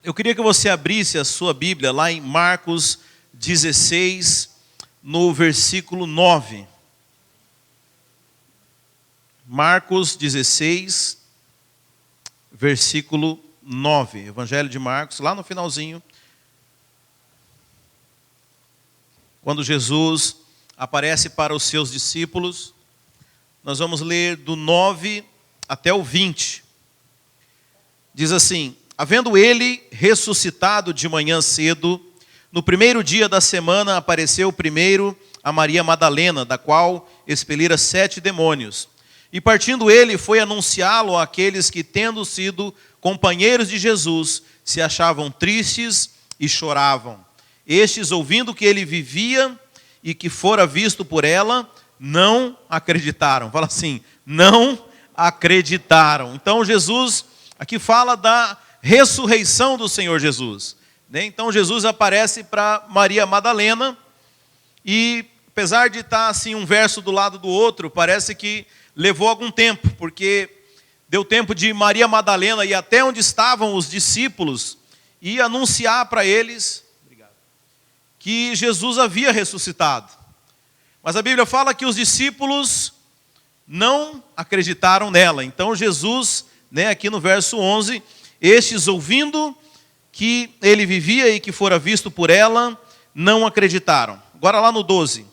Eu queria que você abrisse a sua Bíblia lá em Marcos 16, no versículo 9. Marcos 16, versículo 9. Evangelho de Marcos, lá no finalzinho. Quando Jesus aparece para os seus discípulos, nós vamos ler do 9 até o 20. Diz assim: havendo ele ressuscitado de manhã cedo, no primeiro dia da semana apareceu primeiro a Maria Madalena, da qual expelira 7 demônios. E partindo ele, foi anunciá-lo àqueles que, tendo sido companheiros de Jesus, se achavam tristes e choravam. Estes, ouvindo que ele vivia e que fora visto por ela, não acreditaram. Fala assim, não acreditaram. Então Jesus aqui fala da ressurreição do Senhor Jesus. Então Jesus aparece para Maria Madalena e, apesar de estar assim um verso do lado do outro, parece que levou algum tempo, porque deu tempo de Maria Madalena ir até onde estavam os discípulos e anunciar para eles que Jesus havia ressuscitado. Mas a Bíblia fala que os discípulos não acreditaram nela. Então Jesus, aqui no verso 11, estes ouvindo que ele vivia e que fora visto por ela, não acreditaram. Agora lá no 12.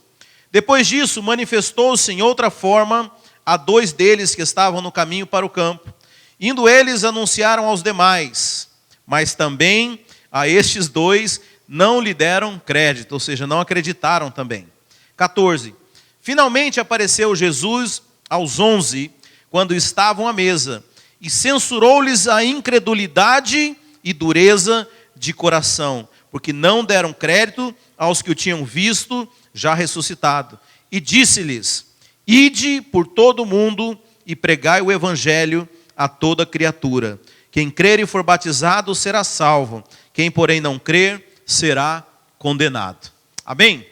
Depois disso, manifestou-se em outra forma a 2 deles que estavam no caminho para o campo. Indo eles, anunciaram aos demais, mas também a estes 2 não lhe deram crédito, ou seja, não acreditaram também. 14. Finalmente apareceu Jesus aos 11, quando estavam à mesa, e censurou-lhes a incredulidade e dureza de coração, porque não deram crédito aos que o tinham visto já ressuscitado. E disse-lhes: ide por todo o mundo e pregai o evangelho a toda criatura. Quem crer e for batizado será salvo, quem porém não crer será condenado. Amém?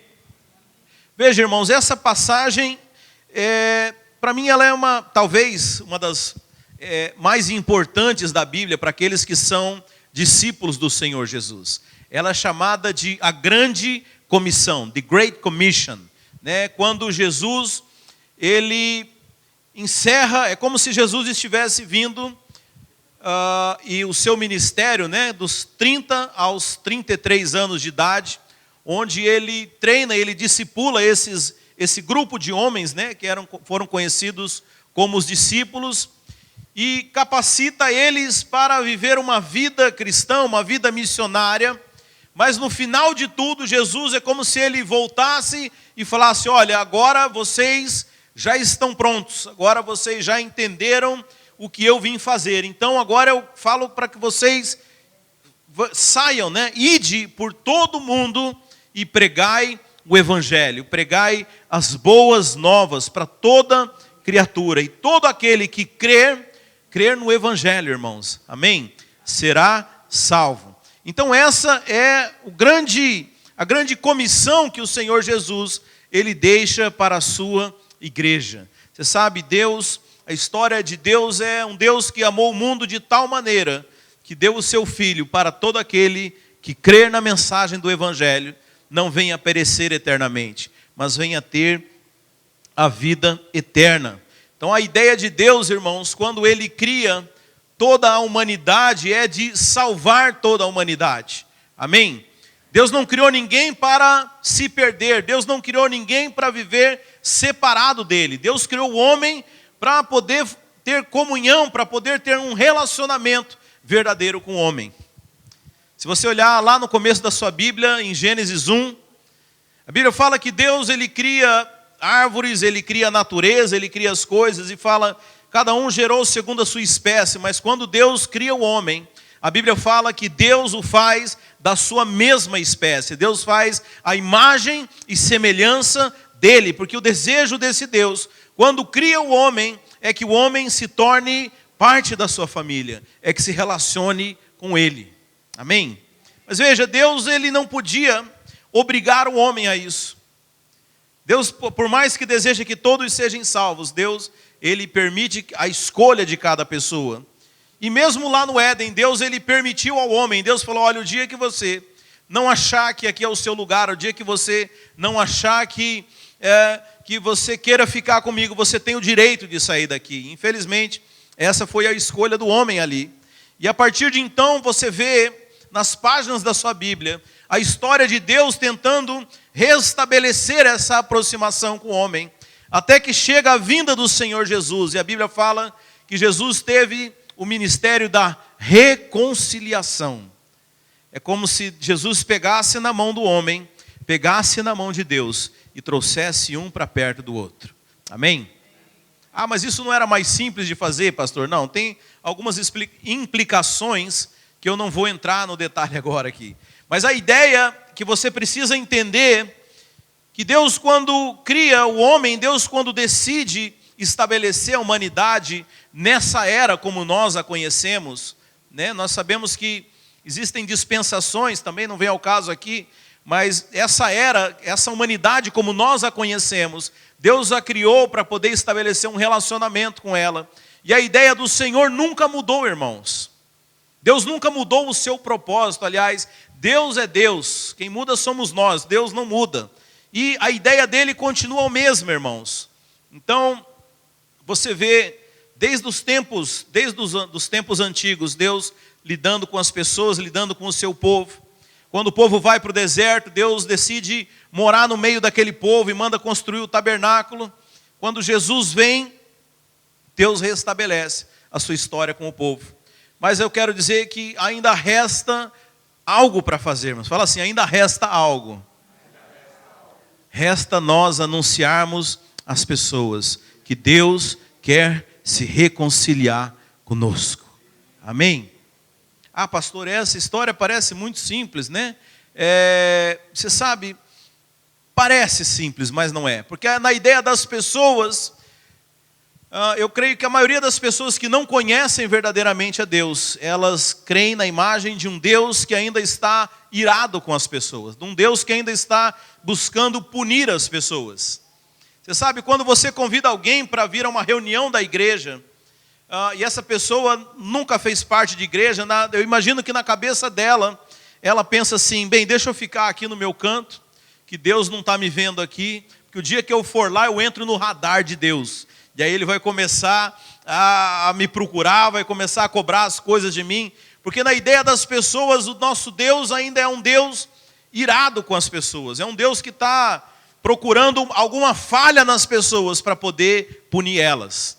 Veja, irmãos, essa passagem, para mim ela é talvez uma das mais importantes da Bíblia para aqueles que são discípulos do Senhor Jesus. Ela é chamada de a grande comissão, the Great Commission. Quando Jesus, ele encerra, é como se Jesus estivesse vindo e o seu ministério, dos 30 aos 33 anos de idade, onde ele treina, ele discipula esse grupo de homens, que foram conhecidos como os discípulos, e capacita eles para viver uma vida cristã, uma vida missionária. Mas no final de tudo, Jesus é como se ele voltasse e falasse: olha, agora vocês já estão prontos, agora vocês já entenderam o que eu vim fazer. Então agora eu falo para que vocês saiam, ide por todo mundo e pregai o evangelho, pregai as boas novas para toda criatura. E todo aquele que crer no evangelho, irmãos, amém? Será salvo. Então essa é a grande comissão que o Senhor Jesus, ele deixa para a sua igreja. Você sabe, Deus, a história de Deus é um Deus que amou o mundo de tal maneira que deu o seu Filho para todo aquele que crer na mensagem do evangelho, não venha perecer eternamente, mas venha ter a vida eterna. Então a ideia de Deus, irmãos, quando ele cria toda a humanidade, é de salvar toda a humanidade. Amém? Deus não criou ninguém para se perder. Deus não criou ninguém para viver separado dele. Deus criou o homem para poder ter comunhão, para poder ter um relacionamento verdadeiro com o homem. Se você olhar lá no começo da sua Bíblia, em Gênesis 1, a Bíblia fala que Deus, ele cria árvores, ele cria a natureza, ele cria as coisas e fala, cada um gerou segundo a sua espécie, mas quando Deus cria o homem, a Bíblia fala que Deus o faz da sua mesma espécie. Deus faz a imagem e semelhança dele, porque o desejo desse Deus, quando cria o homem, é que o homem se torne parte da sua família, é que se relacione com ele. Amém? Mas veja, Deus, ele não podia obrigar o homem a isso. Deus, por mais que deseje que todos sejam salvos, Deus, ele permite a escolha de cada pessoa. E mesmo lá no Éden, Deus ele permitiu ao homem, Deus falou, olha, o dia que você não achar que aqui é o seu lugar, o dia que você não achar que você queira ficar comigo, você tem o direito de sair daqui. Infelizmente, essa foi a escolha do homem ali. E a partir de então, você vê nas páginas da sua Bíblia a história de Deus tentando restabelecer essa aproximação com o homem, até que chega a vinda do Senhor Jesus. E a Bíblia fala que Jesus teve o ministério da reconciliação. É como se Jesus pegasse na mão do homem, pegasse na mão de Deus e trouxesse um para perto do outro. Amém? Ah, mas isso não era mais simples de fazer, pastor? Não, tem algumas implicações que eu não vou entrar no detalhe agora aqui. Mas a ideia que você precisa entender, que Deus quando cria o homem, Deus quando decide estabelecer a humanidade nessa era como nós a conhecemos, né? Nós sabemos que existem dispensações, também não vem ao caso aqui, mas essa era, essa humanidade como nós a conhecemos, Deus a criou para poder estabelecer um relacionamento com ela. E a ideia do Senhor nunca mudou, irmãos. Deus nunca mudou o seu propósito. Aliás, Deus é Deus, quem muda somos nós, Deus não muda. E a ideia dele continua a mesma, irmãos. Então, você vê, desde os tempos antigos, Deus lidando com as pessoas, lidando com o seu povo. Quando o povo vai para o deserto, Deus decide morar no meio daquele povo e manda construir o tabernáculo. Quando Jesus vem, Deus restabelece a sua história com o povo. Mas eu quero dizer que ainda resta algo para fazermos. Fala assim, ainda resta algo. Resta nós anunciarmos às pessoas que Deus quer se reconciliar conosco. Amém? Ah, pastor, essa história parece muito simples, né? Você sabe, parece simples, mas não é. Porque na ideia das pessoas, eu creio que a maioria das pessoas que não conhecem verdadeiramente a Deus, elas creem na imagem de um Deus que ainda está irado com as pessoas, de um Deus que ainda está buscando punir as pessoas. Você sabe, quando você convida alguém para vir a uma reunião da igreja, e essa pessoa nunca fez parte de igreja, eu imagino que na cabeça dela, ela pensa assim, bem, deixa eu ficar aqui no meu canto, que Deus não está me vendo aqui, porque o dia que eu for lá, eu entro no radar de Deus. E aí ele vai começar a me procurar, vai começar a cobrar as coisas de mim, porque na ideia das pessoas, o nosso Deus ainda é um Deus irado com as pessoas, é um Deus que está procurando alguma falha nas pessoas para poder punir elas.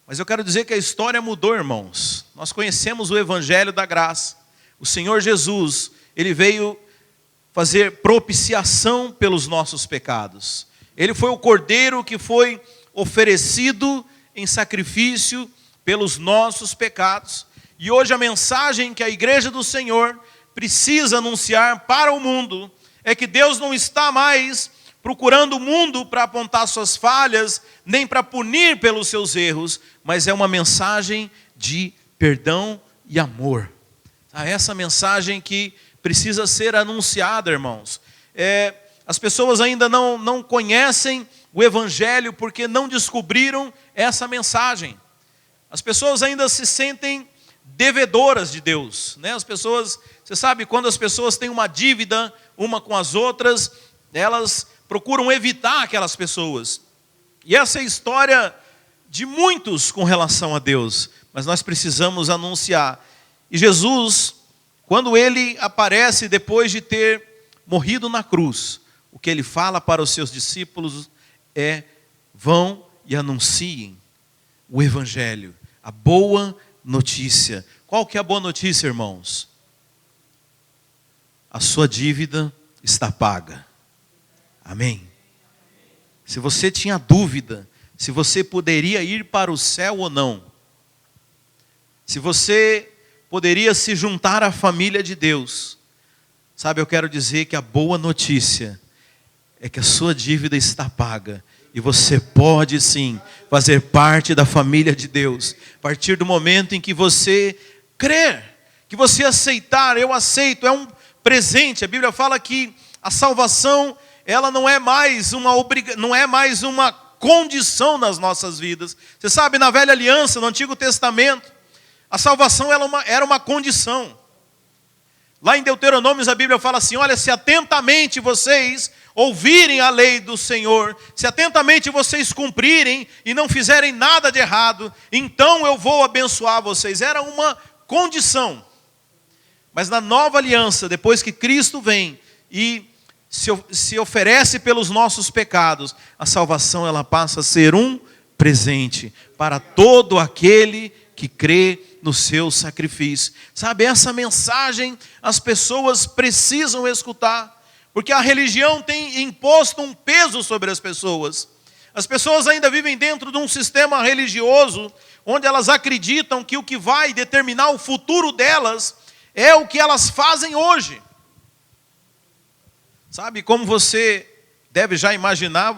Mas eu quero dizer que a história mudou, irmãos. Nós conhecemos o Evangelho da Graça. O Senhor Jesus, Ele veio fazer propiciação pelos nossos pecados. Ele foi o Cordeiro que foi oferecido em sacrifício pelos nossos pecados. E hoje a mensagem que a igreja do Senhor precisa anunciar para o mundo é que Deus não está mais procurando o mundo para apontar suas falhas, nem para punir pelos seus erros, mas é uma mensagem de perdão e amor. Essa mensagem que precisa ser anunciada, irmãos. As pessoas ainda não conhecem o Evangelho porque não descobriram essa mensagem. As pessoas ainda se sentem devedoras de Deus, né? As pessoas, você sabe, quando as pessoas têm uma dívida uma com as outras, elas procuram evitar aquelas pessoas. E essa é a história de muitos com relação a Deus, mas nós precisamos anunciar. E Jesus, quando ele aparece depois de ter morrido na cruz, o que ele fala para os seus discípulos é: vão e anunciem o Evangelho, a boa notícia. Qual que é a boa notícia, irmãos? A sua dívida está paga. Amém? Se você tinha dúvida se você poderia ir para o céu ou não, se você poderia se juntar à família de Deus, sabe, eu quero dizer que a boa notícia é que a sua dívida está paga e você pode sim fazer parte da família de Deus, a partir do momento em que você crer, que você aceitar. Eu aceito, é um presente. A Bíblia fala que a salvação, ela não é mais uma condição nas nossas vidas. Você sabe, na Velha Aliança, no Antigo Testamento, a salvação era uma condição. Lá em Deuteronômio, a Bíblia fala assim: olha, se atentamente vocês ouvirem a lei do Senhor, se atentamente vocês cumprirem e não fizerem nada de errado, então eu vou abençoar vocês. Era uma condição. Mas na nova aliança, depois que Cristo vem e se oferece pelos nossos pecados, a salvação ela passa a ser um presente para todo aquele que crê no seu sacrifício. Sabe, essa mensagem as pessoas precisam escutar, porque a religião tem imposto um peso sobre as pessoas. As pessoas ainda vivem dentro de um sistema religioso, onde elas acreditam que o que vai determinar o futuro delas é o que elas fazem hoje. Sabe, como você deve já imaginar,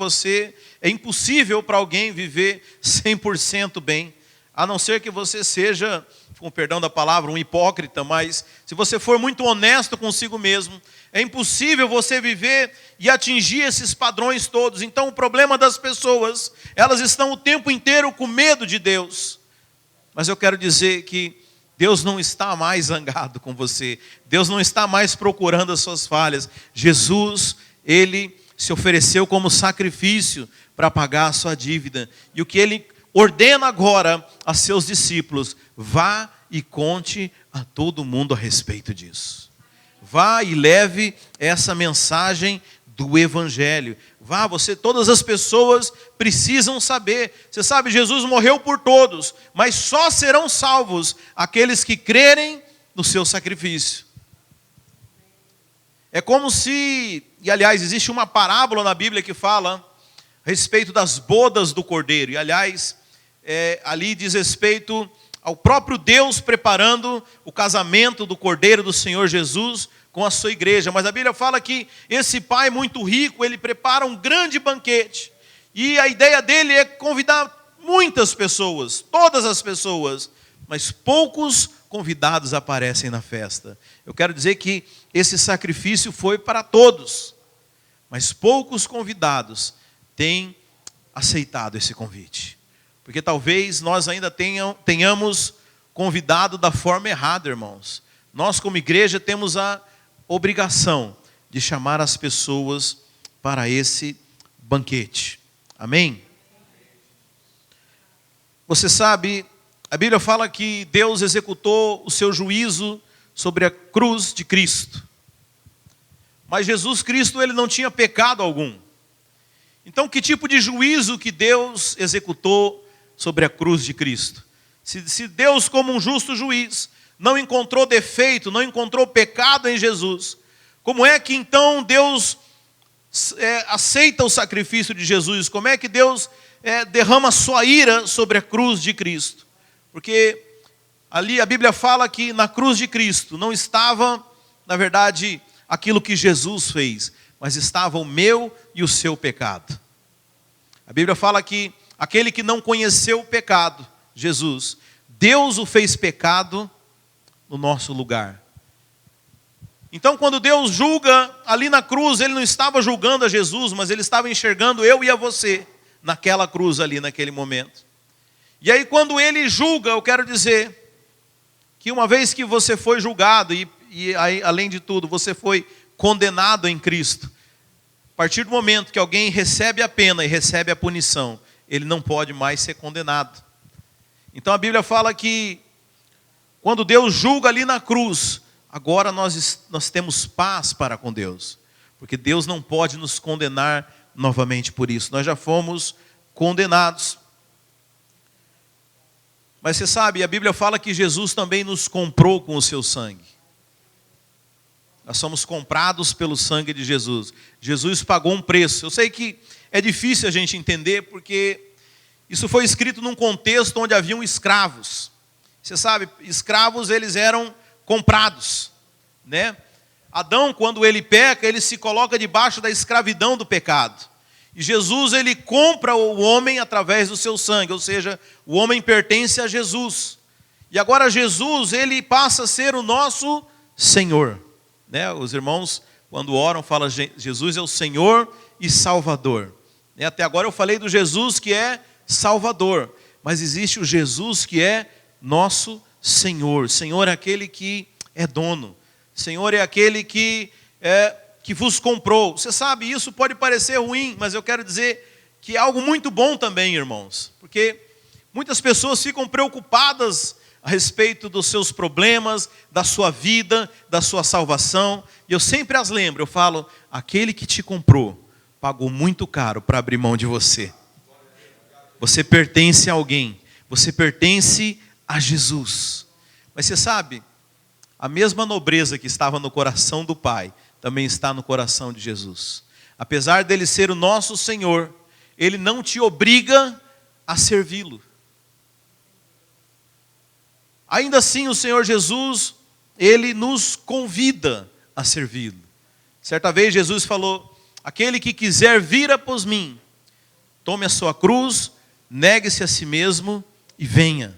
é impossível para alguém viver 100% bem, a não ser que você seja, com perdão da palavra, um hipócrita, mas se você for muito honesto consigo mesmo, é impossível você viver e atingir esses padrões todos. Então o problema das pessoas, elas estão o tempo inteiro com medo de Deus. Mas eu quero dizer que Deus não está mais zangado com você. Deus não está mais procurando as suas falhas. Jesus, Ele se ofereceu como sacrifício para pagar a sua dívida. E o que Ele ordena agora a seus discípulos: vá e conte a todo mundo a respeito disso. Vá e leve essa mensagem do Evangelho. Vá, todas as pessoas precisam saber. Você sabe, Jesus morreu por todos, mas só serão salvos aqueles que crerem no seu sacrifício. É como se, e aliás, existe uma parábola na Bíblia que fala a respeito das bodas do Cordeiro. E aliás, ali diz respeito ao próprio Deus preparando o casamento do Cordeiro do Senhor Jesus com a sua igreja. Mas a Bíblia fala que esse pai muito rico, ele prepara um grande banquete. E a ideia dele é convidar muitas pessoas, todas as pessoas, mas poucos convidados aparecem na festa. Eu quero dizer que esse sacrifício foi para todos, mas poucos convidados têm aceitado esse convite. Porque talvez nós ainda tenhamos convidado da forma errada, irmãos. Nós, como igreja, temos a obrigação de chamar as pessoas para esse banquete. Amém? Você sabe, a Bíblia fala que Deus executou o seu juízo sobre a cruz de Cristo. Mas Jesus Cristo, ele não tinha pecado algum. Então, que tipo de juízo que Deus executou sobre a cruz de Cristo? Se Deus, como um justo juiz, não encontrou defeito, não encontrou pecado em Jesus, como é que então Deus aceita o sacrifício de Jesus? Como é que Deus derrama sua ira sobre a cruz de Cristo? Porque ali a Bíblia fala que na cruz de Cristo não estava, na verdade, aquilo que Jesus fez, mas estava o meu e o seu pecado. A Bíblia fala que aquele que não conheceu o pecado, Jesus, Deus o fez pecado no nosso lugar. Então, quando Deus julga ali na cruz, Ele não estava julgando a Jesus, mas Ele estava enxergando eu e a você naquela cruz ali, naquele momento. E aí, quando Ele julga, eu quero dizer que uma vez que você foi julgado e aí, além de tudo, você foi condenado em Cristo, a partir do momento que alguém recebe a pena e recebe a punição, ele não pode mais ser condenado. Então a Bíblia fala que quando Deus julga ali na cruz, agora nós temos paz para com Deus, porque Deus não pode nos condenar novamente por isso. Nós já fomos condenados. Mas você sabe, a Bíblia fala que Jesus também nos comprou com o seu sangue. Nós somos comprados pelo sangue de Jesus. Jesus pagou um preço. Eu sei que é difícil a gente entender, porque isso foi escrito num contexto onde haviam escravos. Você sabe, escravos eles eram comprados, né? Adão, quando ele peca, ele se coloca debaixo da escravidão do pecado. E Jesus, ele compra o homem através do seu sangue, ou seja, o homem pertence a Jesus. E agora Jesus, ele passa a ser o nosso Senhor, né? Os irmãos, quando oram, falam: Jesus é o Senhor e Salvador. Até agora eu falei do Jesus que é Salvador, mas existe o Jesus que é nosso Senhor. Senhor é aquele que é dono. Senhor é aquele que vos comprou. Você sabe, isso pode parecer ruim, mas eu quero dizer que é algo muito bom também, irmãos. Porque muitas pessoas ficam preocupadas a respeito dos seus problemas, da sua vida, da sua salvação. E eu sempre as lembro, eu falo, aquele que te comprou, pagou muito caro para abrir mão de você. Você pertence a alguém, você pertence a Jesus. Mas você sabe, a mesma nobreza que estava no coração do Pai, também está no coração de Jesus. Apesar dele ser o nosso Senhor, ele não te obriga a servi-lo. Ainda assim, o Senhor Jesus, ele nos convida a servi-lo. Certa vez Jesus falou, aquele que quiser vir após mim, tome a sua cruz, negue-se a si mesmo e venha.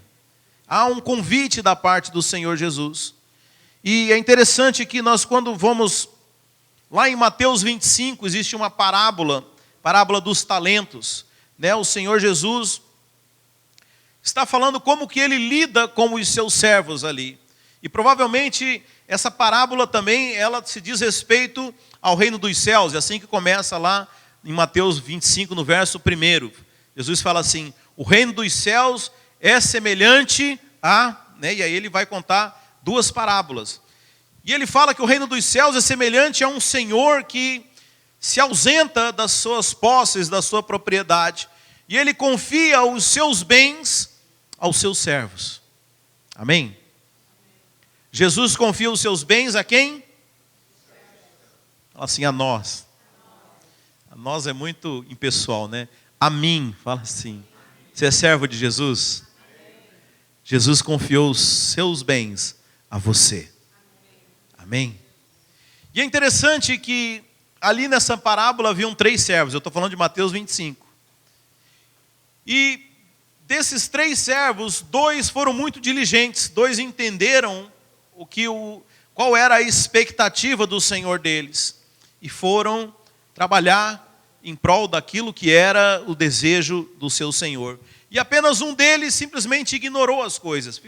Há um convite da parte do Senhor Jesus. E é interessante que nós, quando vamos lá em Mateus 25, existe uma parábola dos talentos. O Senhor Jesus está falando como que ele lida com os seus servos ali. E provavelmente essa parábola também, ela se diz respeito ao reino dos céus. É assim que começa lá em Mateus 25, no verso 1. Jesus fala assim, o reino dos céus é semelhante a... E aí ele vai contar 2 parábolas. E ele fala que o reino dos céus é semelhante a um senhor que se ausenta das suas posses, da sua propriedade. E ele confia os seus bens aos seus servos. Amém? Jesus confia os seus bens a quem? Fala assim, a nós. A nós é muito impessoal, né? A mim, fala assim. Você é servo de Jesus? Jesus confiou os seus bens a você. Amém? E é interessante que ali nessa parábola haviam 3 servos. Eu estou falando de Mateus 25. E desses 3 servos, 2 foram muito diligentes. 2 entenderam qual era a expectativa do Senhor deles. E foram trabalhar em prol daquilo que era o desejo do seu Senhor. E apenas um deles simplesmente ignorou as coisas.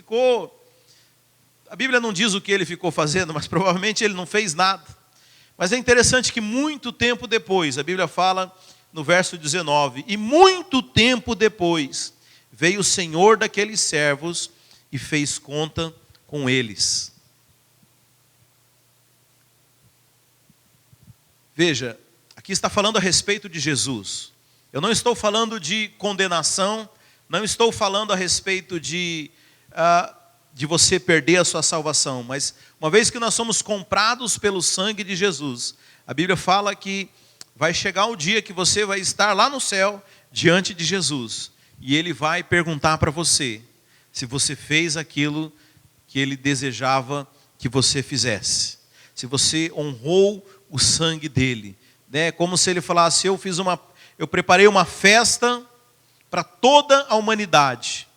A Bíblia não diz o que ele ficou fazendo, mas provavelmente ele não fez nada. Mas é interessante que muito tempo depois, a Bíblia fala no verso 19, e muito tempo depois, veio o Senhor daqueles servos e fez conta com eles. Veja, aqui está falando a respeito de Jesus. Eu não estou falando de condenação, não estou falando a respeito de você perder a sua salvação, mas uma vez que nós somos comprados pelo sangue de Jesus, a Bíblia fala que vai chegar o dia que você vai estar lá no céu, diante de Jesus, e Ele vai perguntar para você, se você fez aquilo que Ele desejava que você fizesse, se você honrou o sangue dEle, como se Ele falasse, eu preparei uma festa para toda a humanidade,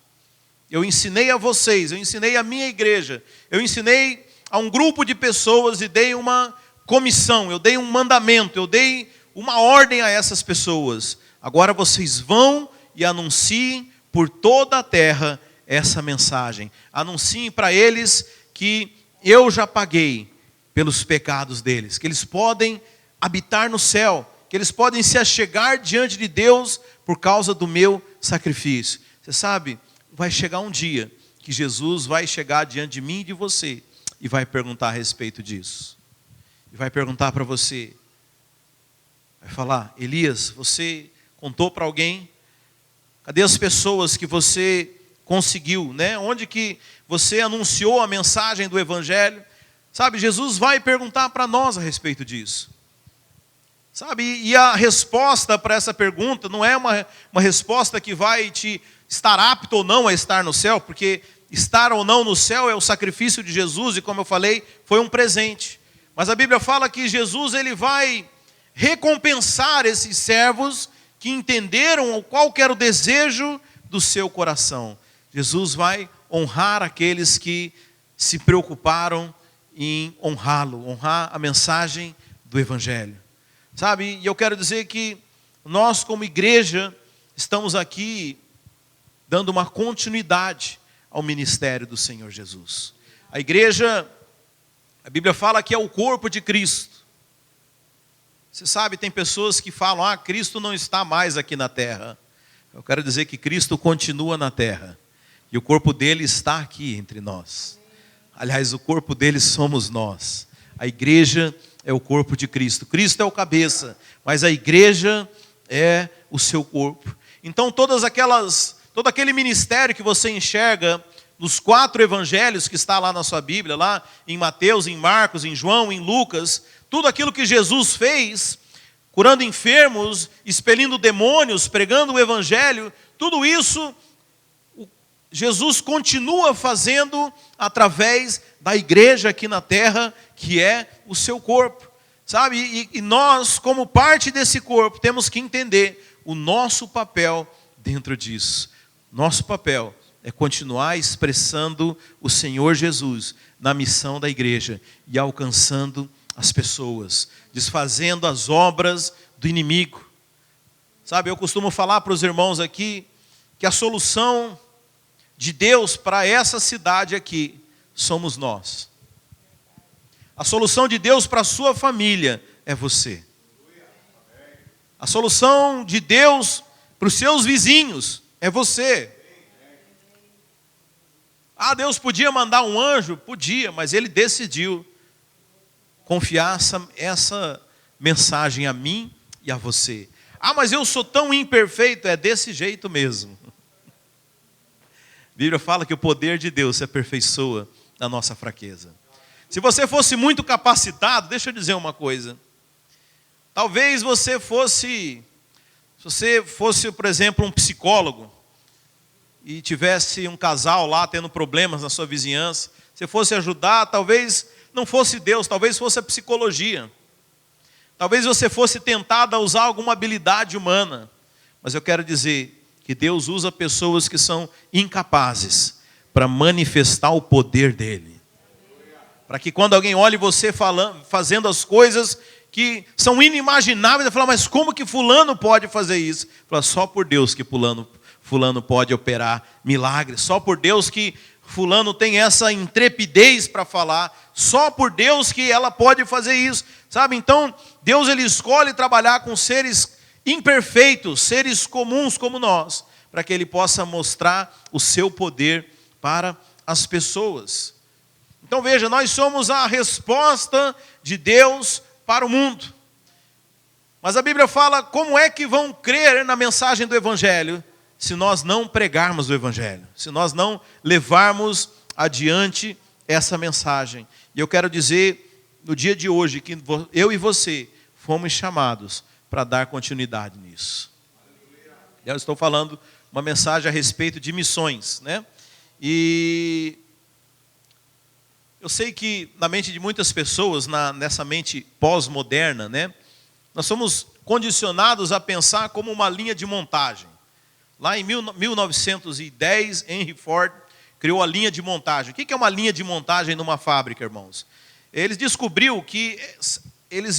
eu ensinei a vocês, eu ensinei a minha igreja, eu ensinei a um grupo de pessoas e dei uma comissão, eu dei um mandamento, eu dei uma ordem a essas pessoas. Agora vocês vão e anunciem por toda a terra essa mensagem. Anunciem para eles que eu já paguei pelos pecados deles, que eles podem habitar no céu, que eles podem se achegar diante de Deus por causa do meu sacrifício. Você sabe, vai chegar um dia que Jesus vai chegar diante de mim e de você e vai perguntar a respeito disso. E vai perguntar para você, vai falar, Elias, você contou para alguém? Cadê as pessoas que você conseguiu, Onde que você anunciou a mensagem do Evangelho? Sabe, Jesus vai perguntar para nós a respeito disso. Sabe, e a resposta para essa pergunta não é uma resposta que vai te estar apto ou não a estar no céu, porque estar ou não no céu é o sacrifício de Jesus, e como eu falei, foi um presente. Mas a Bíblia fala que Jesus ele vai recompensar esses servos que entenderam qual que era o desejo do seu coração. Jesus vai honrar aqueles que se preocuparam em honrá-lo, honrar a mensagem do Evangelho. Sabe, e eu quero dizer que Nós, como igreja, estamos aqui dando uma continuidade ao ministério do Senhor Jesus. A igreja, a Bíblia fala que é o corpo de Cristo. Você sabe, tem pessoas que falam, Cristo não está mais aqui na terra. Eu quero dizer que Cristo continua na terra. E o corpo dele está aqui entre nós. Aliás, o corpo dele somos nós. A igreja é o corpo de Cristo. Cristo é o cabeça, mas a igreja é o seu corpo. Então todo aquele ministério que você enxerga nos 4 evangelhos que está lá na sua Bíblia, lá em Mateus, em Marcos, em João, em Lucas, tudo aquilo que Jesus fez, curando enfermos, expelindo demônios, pregando o evangelho, tudo isso Jesus continua fazendo através da igreja aqui na terra, que é o seu corpo. Sabe? E nós, como parte desse corpo, temos que entender o nosso papel dentro disso. Nosso papel é continuar expressando o Senhor Jesus na missão da igreja e alcançando as pessoas, desfazendo as obras do inimigo. Sabe, eu costumo falar para os irmãos aqui que a solução de Deus para essa cidade aqui somos nós. A solução de Deus para a sua família é você. A solução de Deus para os seus vizinhos é você. Deus podia mandar um anjo? Podia, mas Ele decidiu confiar essa mensagem a mim e a você. Mas eu sou tão imperfeito, é desse jeito mesmo. A Bíblia fala que o poder de Deus se aperfeiçoa na nossa fraqueza. Se você fosse muito capacitado, deixa eu dizer uma coisa. Talvez você fosse, por exemplo, um psicólogo, e tivesse um casal lá tendo problemas na sua vizinhança, você fosse ajudar, talvez não fosse Deus, talvez fosse a psicologia. Talvez você fosse tentado a usar alguma habilidade humana. Mas eu quero dizer que Deus usa pessoas que são incapazes para manifestar o poder dele. Para que quando alguém olhe você fazendo as coisas que são inimagináveis, ele fala, mas como que fulano pode fazer isso? Fala, só por Deus que fulano pode operar milagres. Só por Deus que fulano tem essa intrepidez para falar. Só por Deus que ela pode fazer isso. Sabe, então Deus ele escolhe trabalhar com seres imperfeitos, seres comuns como nós, para que Ele possa mostrar o seu poder para as pessoas. Então veja, nós somos a resposta de Deus para o mundo. Mas a Bíblia fala como é que vão crer na mensagem do Evangelho se nós não pregarmos o Evangelho, se nós não levarmos adiante essa mensagem. E eu quero dizer no dia de hoje que eu e você fomos chamados para dar continuidade nisso. Eu estou falando uma mensagem a respeito de missões, né? E eu sei que na mente de muitas pessoas, nessa mente pós-moderna, né? Nós somos condicionados a pensar como uma linha de montagem. Lá em 1910, Henry Ford criou a linha de montagem. O que é uma linha de montagem numa fábrica, irmãos? Eles descobriu que eles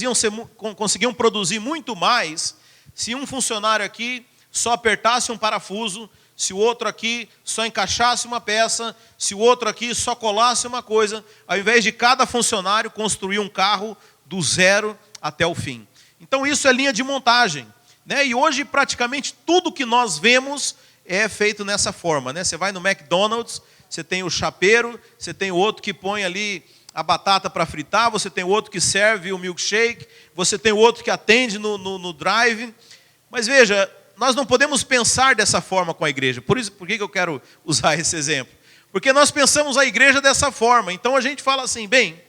conseguiam produzir muito mais se um funcionário aqui só apertasse um parafuso, se o outro aqui só encaixasse uma peça, se o outro aqui só colasse uma coisa, ao invés de cada funcionário construir um carro do zero até o fim. Então isso é linha de montagem, né? E hoje praticamente tudo que nós vemos é feito nessa forma, né? Você vai no McDonald's, você tem o chapeiro, você tem o outro que põe ali a batata para fritar, você tem o outro que serve o milkshake, você tem o outro que atende no drive. Mas veja, nós não podemos pensar dessa forma com a igreja. Por que eu quero usar esse exemplo? Porque nós pensamos a igreja dessa forma. Então a gente fala assim, bem,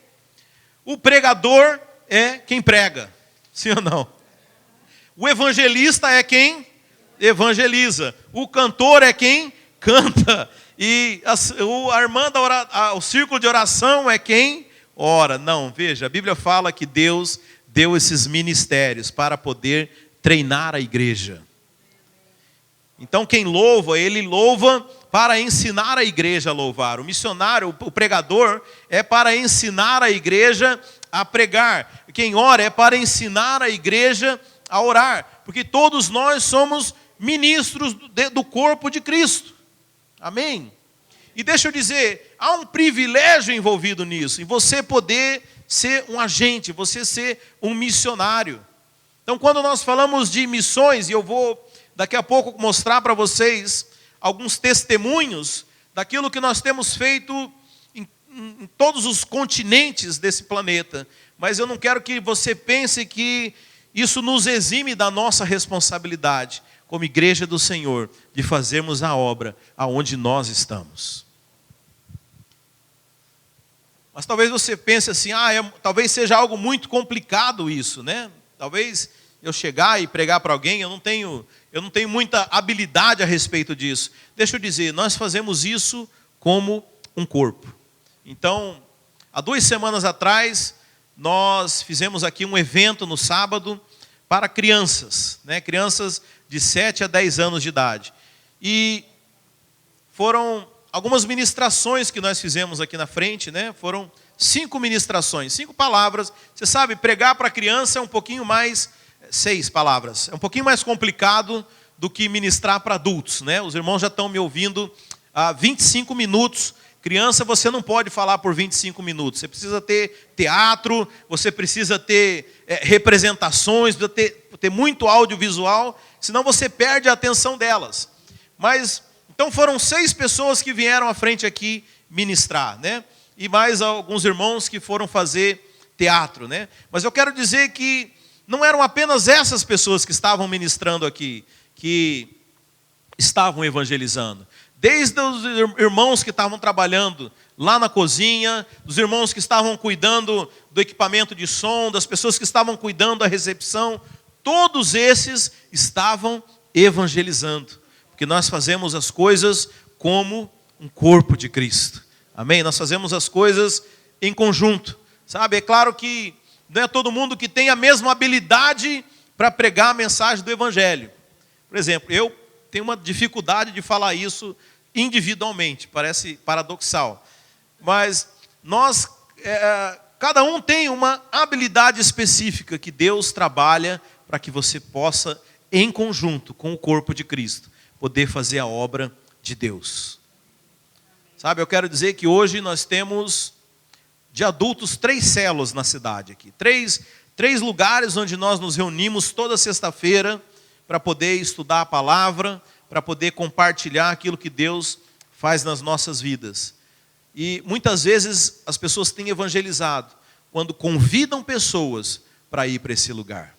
o pregador é quem prega, sim ou não? O evangelista é quem evangeliza. O cantor é quem canta. E a irmã o círculo de oração é quem ora. Não, veja, a Bíblia fala que Deus deu esses ministérios para poder treinar a igreja. Então quem louva, ele louva para ensinar a igreja a louvar. O missionário, o pregador, é para ensinar a igreja a pregar. Quem ora é para ensinar a igreja a orar, porque todos nós somos ministros do corpo de Cristo. Amém? E deixa eu dizer, há um privilégio envolvido nisso, em você poder ser um agente, você ser um missionário. Então, quando nós falamos de missões, e eu vou daqui a pouco mostrar para vocês alguns testemunhos daquilo que nós temos feito em todos os continentes desse planeta, mas eu não quero que você pense que isso nos exime da nossa responsabilidade, como igreja do Senhor, de fazermos a obra aonde nós estamos. Mas talvez você pense assim, talvez seja algo muito complicado isso, né? Talvez eu chegar e pregar para alguém, eu não tenho muita habilidade a respeito disso. Deixa eu dizer, nós fazemos isso como um corpo. Então, há 2 semanas atrás, nós fizemos aqui um evento no sábado para crianças, né? Crianças de 7 a 10 anos de idade. E foram algumas ministrações que nós fizemos aqui na frente, né? Foram 5 ministrações, 5 palavras. Você sabe, pregar para criança é um pouquinho mais, 6 palavras, é um pouquinho mais complicado do que ministrar para adultos, né? Os irmãos já estão me ouvindo há 25 minutos. Criança, você não pode falar por 25 minutos. Você precisa ter teatro, você precisa ter representações, precisa ter muito audiovisual, senão você perde a atenção delas. Mas, então foram 6 pessoas que vieram à frente aqui ministrar, né? E mais alguns irmãos que foram fazer teatro, né? Mas eu quero dizer que não eram apenas essas pessoas que estavam ministrando aqui, que estavam evangelizando. Desde os irmãos que estavam trabalhando lá na cozinha, dos irmãos que estavam cuidando do equipamento de som, das pessoas que estavam cuidando da recepção, todos esses estavam evangelizando. Porque nós fazemos as coisas como um corpo de Cristo. Amém? Nós fazemos as coisas em conjunto. Sabe, é claro que não é todo mundo que tem a mesma habilidade para pregar a mensagem do Evangelho. Por exemplo, eu tenho uma dificuldade de falar isso individualmente, parece paradoxal. Mas nós, cada um tem uma habilidade específica que Deus trabalha para que você possa, em conjunto com o corpo de Cristo, poder fazer a obra de Deus. Sabe, eu quero dizer que hoje nós temos, de adultos, 3 células na cidade aqui. 3 lugares onde nós nos reunimos toda sexta-feira para poder estudar a palavra, para poder compartilhar aquilo que Deus faz nas nossas vidas. E muitas vezes as pessoas têm evangelizado quando convidam pessoas para ir para esse lugar.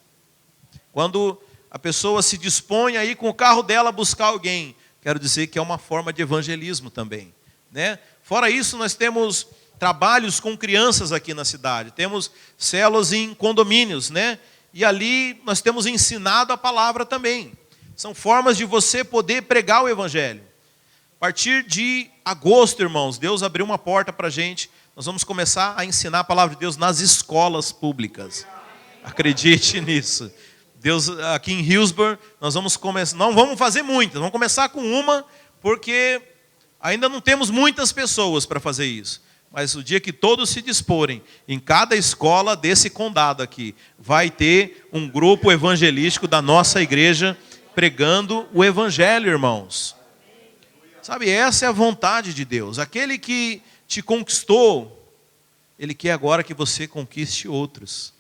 Quando a pessoa se dispõe a ir com o carro dela buscar alguém, quero dizer que é uma forma de evangelismo também, né? Fora isso, nós temos trabalhos com crianças aqui na cidade, temos células em condomínios, né? E ali nós temos ensinado a palavra também. São formas de você poder pregar o Evangelho. A partir de agosto, irmãos, Deus abriu uma porta para a gente. Nós vamos começar a ensinar a palavra de Deus nas escolas públicas. Acredite nisso. Deus, aqui em Hillsborough, nós vamos começar, não vamos fazer muitas, vamos começar com uma, porque ainda não temos muitas pessoas para fazer isso. Mas o dia que todos se disporem, em cada escola desse condado aqui, vai ter um grupo evangelístico da nossa igreja pregando o Evangelho, irmãos. Sabe, essa é a vontade de Deus. Aquele que te conquistou, Ele quer agora que você conquiste outros.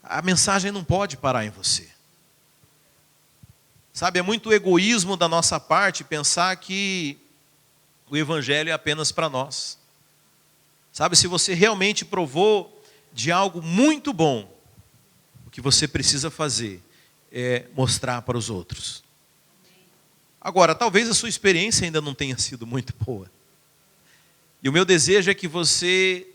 A mensagem não pode parar em você. Sabe, é muito egoísmo da nossa parte pensar que o Evangelho é apenas para nós. Sabe, se você realmente provou de algo muito bom, o que você precisa fazer é mostrar para os outros. Agora, talvez a sua experiência ainda não tenha sido muito boa. E o meu desejo é que você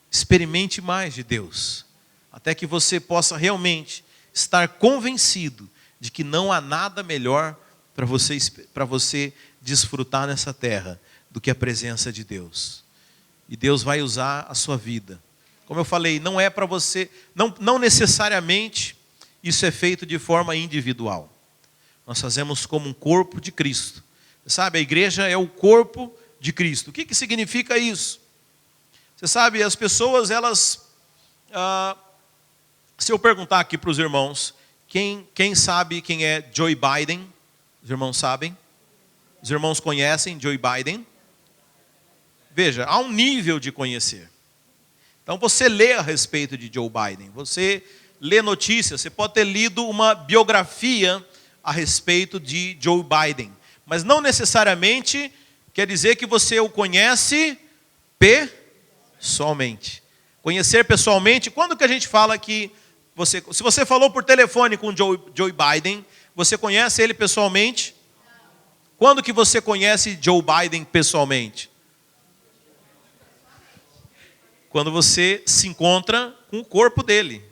experimente mais de Deus, até que você possa realmente estar convencido de que não há nada melhor para você desfrutar nessa terra do que a presença de Deus. E Deus vai usar a sua vida. Como eu falei, não é para você, não necessariamente isso é feito de forma individual. Nós fazemos como um corpo de Cristo. Sabe, a igreja é o corpo de Cristo. O que significa isso? Você sabe, as pessoas, elas... se eu perguntar aqui para os irmãos, Quem sabe quem é Joe Biden? Os irmãos sabem? Os irmãos conhecem Joe Biden? Veja, há um nível de conhecer. Então você lê a respeito de Joe Biden, você lê notícias, você pode ter lido uma biografia a respeito de Joe Biden, mas não necessariamente quer dizer que você o conhece pessoalmente. Conhecer pessoalmente, quando que a gente fala que se você falou por telefone com Joe Biden, você conhece ele pessoalmente? Quando que você conhece Joe Biden pessoalmente? Quando você se encontra com o corpo dele.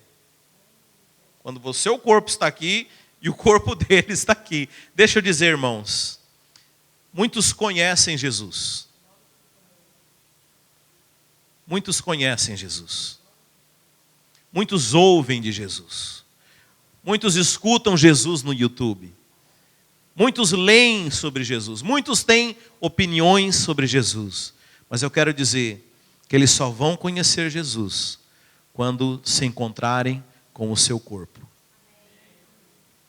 Quando o seu corpo está aqui e o corpo dele está aqui. Deixa eu dizer, irmãos, muitos conhecem Jesus. Muitos conhecem Jesus. Muitos ouvem de Jesus. Muitos escutam Jesus no YouTube. Muitos leem sobre Jesus. Muitos têm opiniões sobre Jesus. Mas eu quero dizer que eles só vão conhecer Jesus quando se encontrarem com o seu corpo.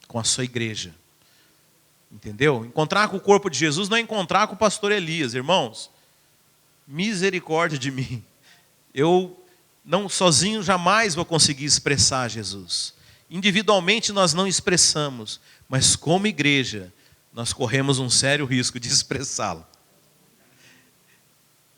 Com a sua igreja. Entendeu? Encontrar com o corpo de Jesus não é encontrar com o pastor Elias, irmãos. Misericórdia de mim. Eu não sozinho jamais vou conseguir expressar Jesus. Individualmente nós não expressamos, mas como igreja nós corremos um sério risco de expressá-lo.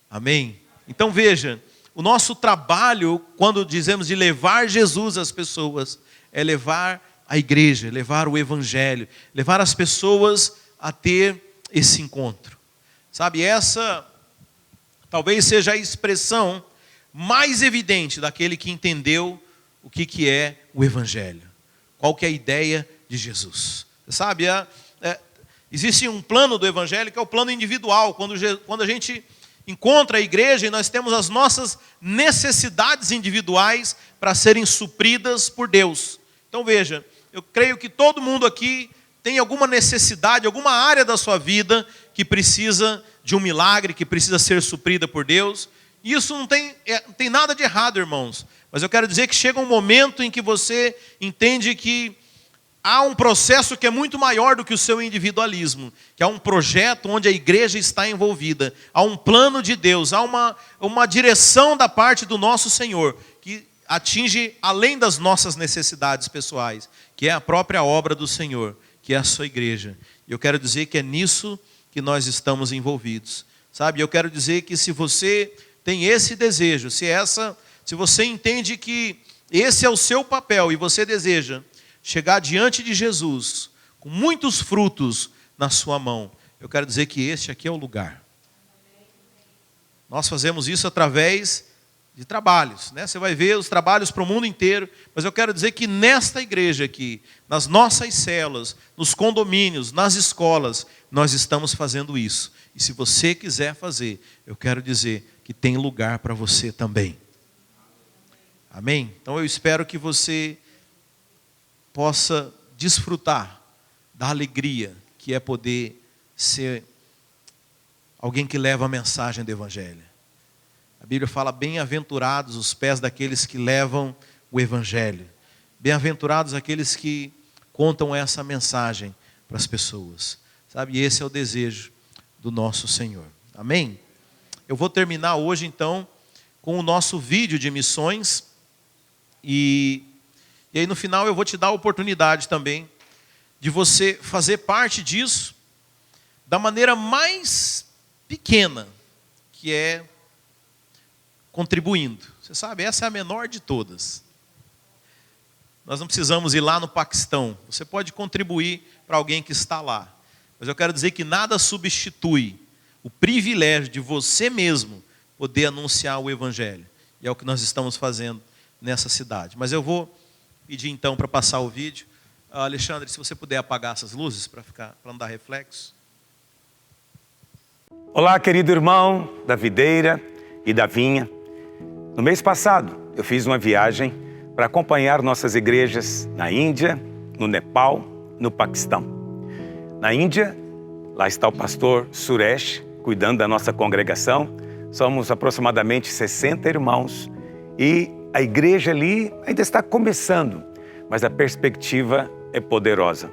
Amém? Então veja, o nosso trabalho, quando dizemos de levar Jesus às pessoas, é levar a igreja, levar o evangelho, levar as pessoas a ter esse encontro. Sabe, essa talvez seja a expressão mais evidente daquele que entendeu o que é o evangelho. Qual que é a ideia de Jesus. Sabe, existe um plano do evangelho que é o plano individual, quando a gente encontra a igreja e nós temos as nossas necessidades individuais para serem supridas por Deus. Então veja, eu creio que todo mundo aqui tem alguma necessidade, alguma área da sua vida que precisa de um milagre, que precisa ser suprida por Deus. E isso não tem nada de errado, irmãos. Mas eu quero dizer que chega um momento em que você entende que há um processo que é muito maior do que o seu individualismo, que há um projeto onde a igreja está envolvida, há um plano de Deus, há uma direção da parte do nosso Senhor, que atinge além das nossas necessidades pessoais, que é a própria obra do Senhor, que é a sua igreja. E eu quero dizer que é nisso que nós estamos envolvidos. Sabe, eu quero dizer que se você tem esse desejo, se você entende que esse é o seu papel e você deseja chegar diante de Jesus com muitos frutos na sua mão, eu quero dizer que este aqui é o lugar. Nós fazemos isso através de trabalhos, né? Você vai ver os trabalhos para o mundo inteiro, mas eu quero dizer que nesta igreja aqui, nas nossas células, nos condomínios, nas escolas, nós estamos fazendo isso. E se você quiser fazer, eu quero dizer que tem lugar para você também. Amém? Então eu espero que você possa desfrutar da alegria que é poder ser alguém que leva a mensagem do evangelho. A Bíblia fala, bem-aventurados os pés daqueles que levam o evangelho. Bem-aventurados aqueles que contam essa mensagem para as pessoas. Sabe, esse é o desejo do nosso Senhor. Amém? Eu vou terminar hoje então com o nosso vídeo de missões e aí no final eu vou te dar a oportunidade também de você fazer parte disso da maneira mais pequena, que é contribuindo. Você sabe, essa é a menor de todas. Nós não precisamos ir lá no Paquistão. Você pode contribuir para alguém que está lá. Mas eu quero dizer que nada substitui o privilégio de você mesmo poder anunciar o evangelho. E é o que nós estamos fazendo nessa cidade. Mas eu vou pedir então para passar o vídeo. Alexandre, se você puder apagar essas luzes para não dar reflexo. Olá, querido irmão da videira e da vinha. No mês passado, eu fiz uma viagem para acompanhar nossas igrejas na Índia, no Nepal, no Paquistão. Na Índia, lá está o pastor Suresh, cuidando da nossa congregação. Somos aproximadamente 60 irmãos e a igreja ali ainda está começando, mas a perspectiva é poderosa.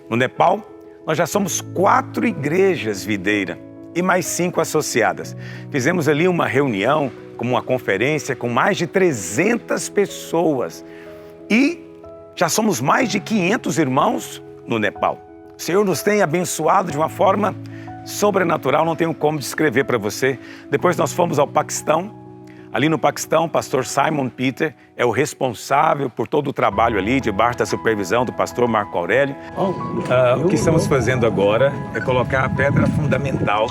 No Nepal, nós já somos 4 igrejas videira e mais 5 associadas. Fizemos ali uma reunião, como uma conferência, com mais de 300 pessoas. E já somos mais de 500 irmãos no Nepal. O Senhor nos tem abençoado de uma forma sobrenatural, não tenho como descrever para você. Depois nós fomos ao Paquistão. Ali no Paquistão, o pastor Simon Peter é o responsável por todo o trabalho ali, debaixo da supervisão do pastor Marco Aurélio. O que estamos fazendo agora é colocar a pedra fundamental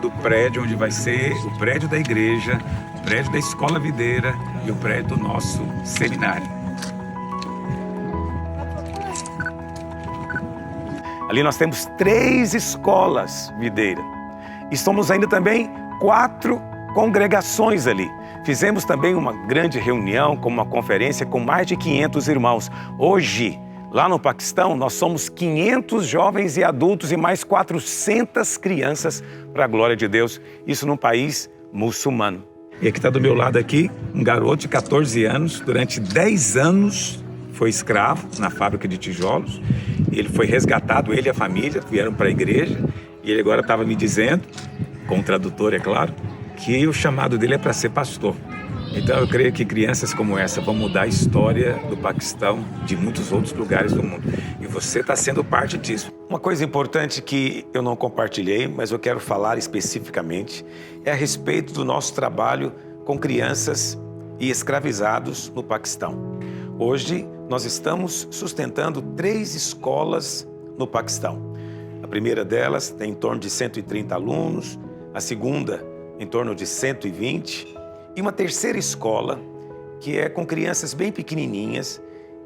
do prédio onde vai ser o prédio da igreja, o prédio da escola videira e o prédio do nosso seminário. Ali nós temos 3 escolas videira e somos ainda também 4 congregações ali. Fizemos também uma grande reunião, com uma conferência com mais de 500 irmãos. Hoje, lá no Paquistão, nós somos 500 jovens e adultos e mais 400 crianças para a glória de Deus. Isso num país muçulmano. E aqui está do meu lado aqui, um garoto de 14 anos, durante 10 anos foi escravo na fábrica de tijolos. Ele foi resgatado, ele e a família vieram para a igreja e ele agora estava me dizendo, com o tradutor, é claro, que o chamado dele é para ser pastor. Então eu creio que crianças como essa vão mudar a história do Paquistão, de muitos outros lugares do mundo. E você está sendo parte disso. Uma coisa importante que eu não compartilhei, mas eu quero falar especificamente, é a respeito do nosso trabalho com crianças e escravizados no Paquistão. Hoje nós estamos sustentando 3 escolas no Paquistão. A primeira delas tem em torno de 130 alunos, a segunda em torno de 120, e uma terceira escola, que é com crianças bem pequenininhas,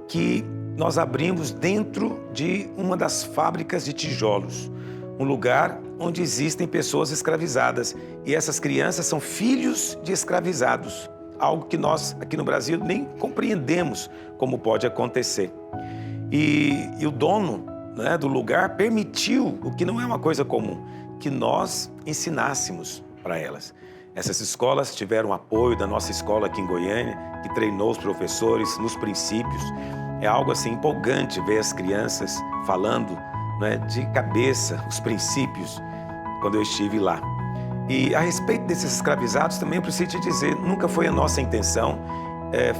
que nós abrimos dentro de uma das fábricas de tijolos, um lugar onde existem pessoas escravizadas, e essas crianças são filhos de escravizados, algo que nós aqui no Brasil nem compreendemos como pode acontecer. E o dono, né, do lugar permitiu, o que não é uma coisa comum, que nós ensinássemos para elas. Essas escolas tiveram apoio da nossa escola aqui em Goiânia, que treinou os professores nos princípios. É algo assim empolgante ver as crianças falando, né, de cabeça os princípios quando eu estive lá. E a respeito desses escravizados também eu preciso te dizer, nunca foi a nossa intenção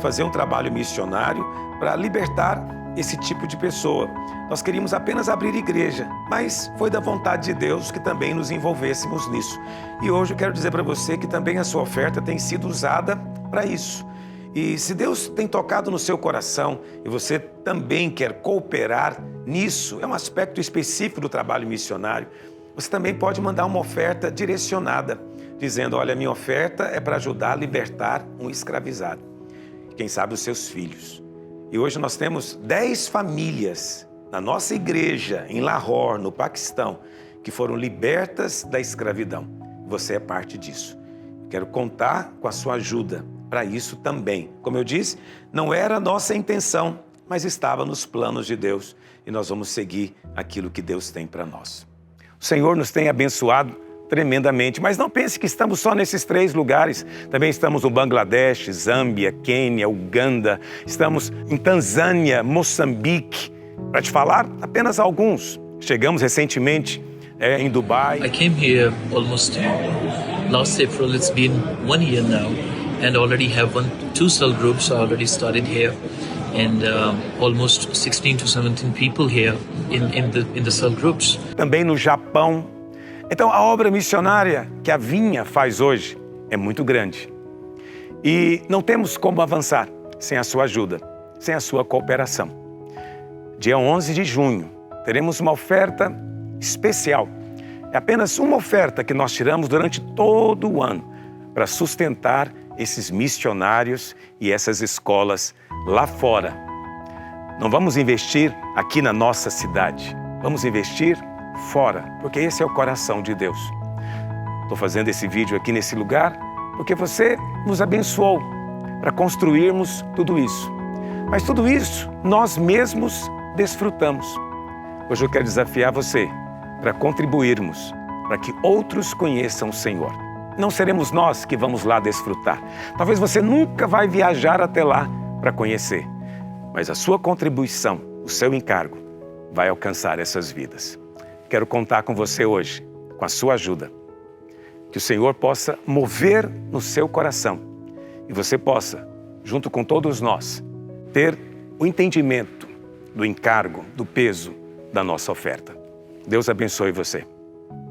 fazer um trabalho missionário para libertar esse tipo de pessoa. Nós queríamos apenas abrir igreja, mas foi da vontade de Deus que também nos envolvêssemos nisso. E hoje eu quero dizer para você que também a sua oferta tem sido usada para isso. E se Deus tem tocado no seu coração e você também quer cooperar nisso, é um aspecto específico do trabalho missionário, você também pode mandar uma oferta direcionada, dizendo, olha, minha oferta é para ajudar a libertar um escravizado. Quem sabe os seus filhos. E hoje nós temos 10 famílias na nossa igreja, em Lahore, no Paquistão, que foram libertas da escravidão. Você é parte disso. Quero contar com a sua ajuda para isso também. Como eu disse, não era a nossa intenção, mas estava nos planos de Deus. E nós vamos seguir aquilo que Deus tem para nós. O Senhor nos tem abençoado tremendamente, mas não pense que estamos só nesses 3 lugares. Também estamos no Bangladesh, Zâmbia, Quênia, Uganda, estamos em Tanzânia, Moçambique, para te falar apenas alguns. Chegamos recentemente em Dubai. I came here almost last April. It's been 1 year now, and already have 2 cell groups already started here, and almost 16 to 17 people here in the cell groups. Também no Japão. Então, a obra missionária que a Vinha faz hoje é muito grande. E não temos como avançar sem a sua ajuda, sem a sua cooperação. Dia 11 de junho, teremos uma oferta especial. É apenas uma oferta que nós tiramos durante todo o ano para sustentar esses missionários e essas escolas lá fora. Não vamos investir aqui na nossa cidade, vamos investir fora, porque esse é o coração de Deus. Estou fazendo esse vídeo aqui nesse lugar porque você nos abençoou para construirmos tudo isso. Mas tudo isso nós mesmos desfrutamos. Hoje eu quero desafiar você para contribuirmos, para que outros conheçam o Senhor. Não seremos nós que vamos lá desfrutar. Talvez você nunca vai viajar até lá para conhecer, mas a sua contribuição, o seu encargo, vai alcançar essas vidas. Quero contar com você hoje, com a sua ajuda. Que o Senhor possa mover no seu coração e você possa, junto com todos nós, ter o entendimento do encargo, do peso da nossa oferta. Deus abençoe você.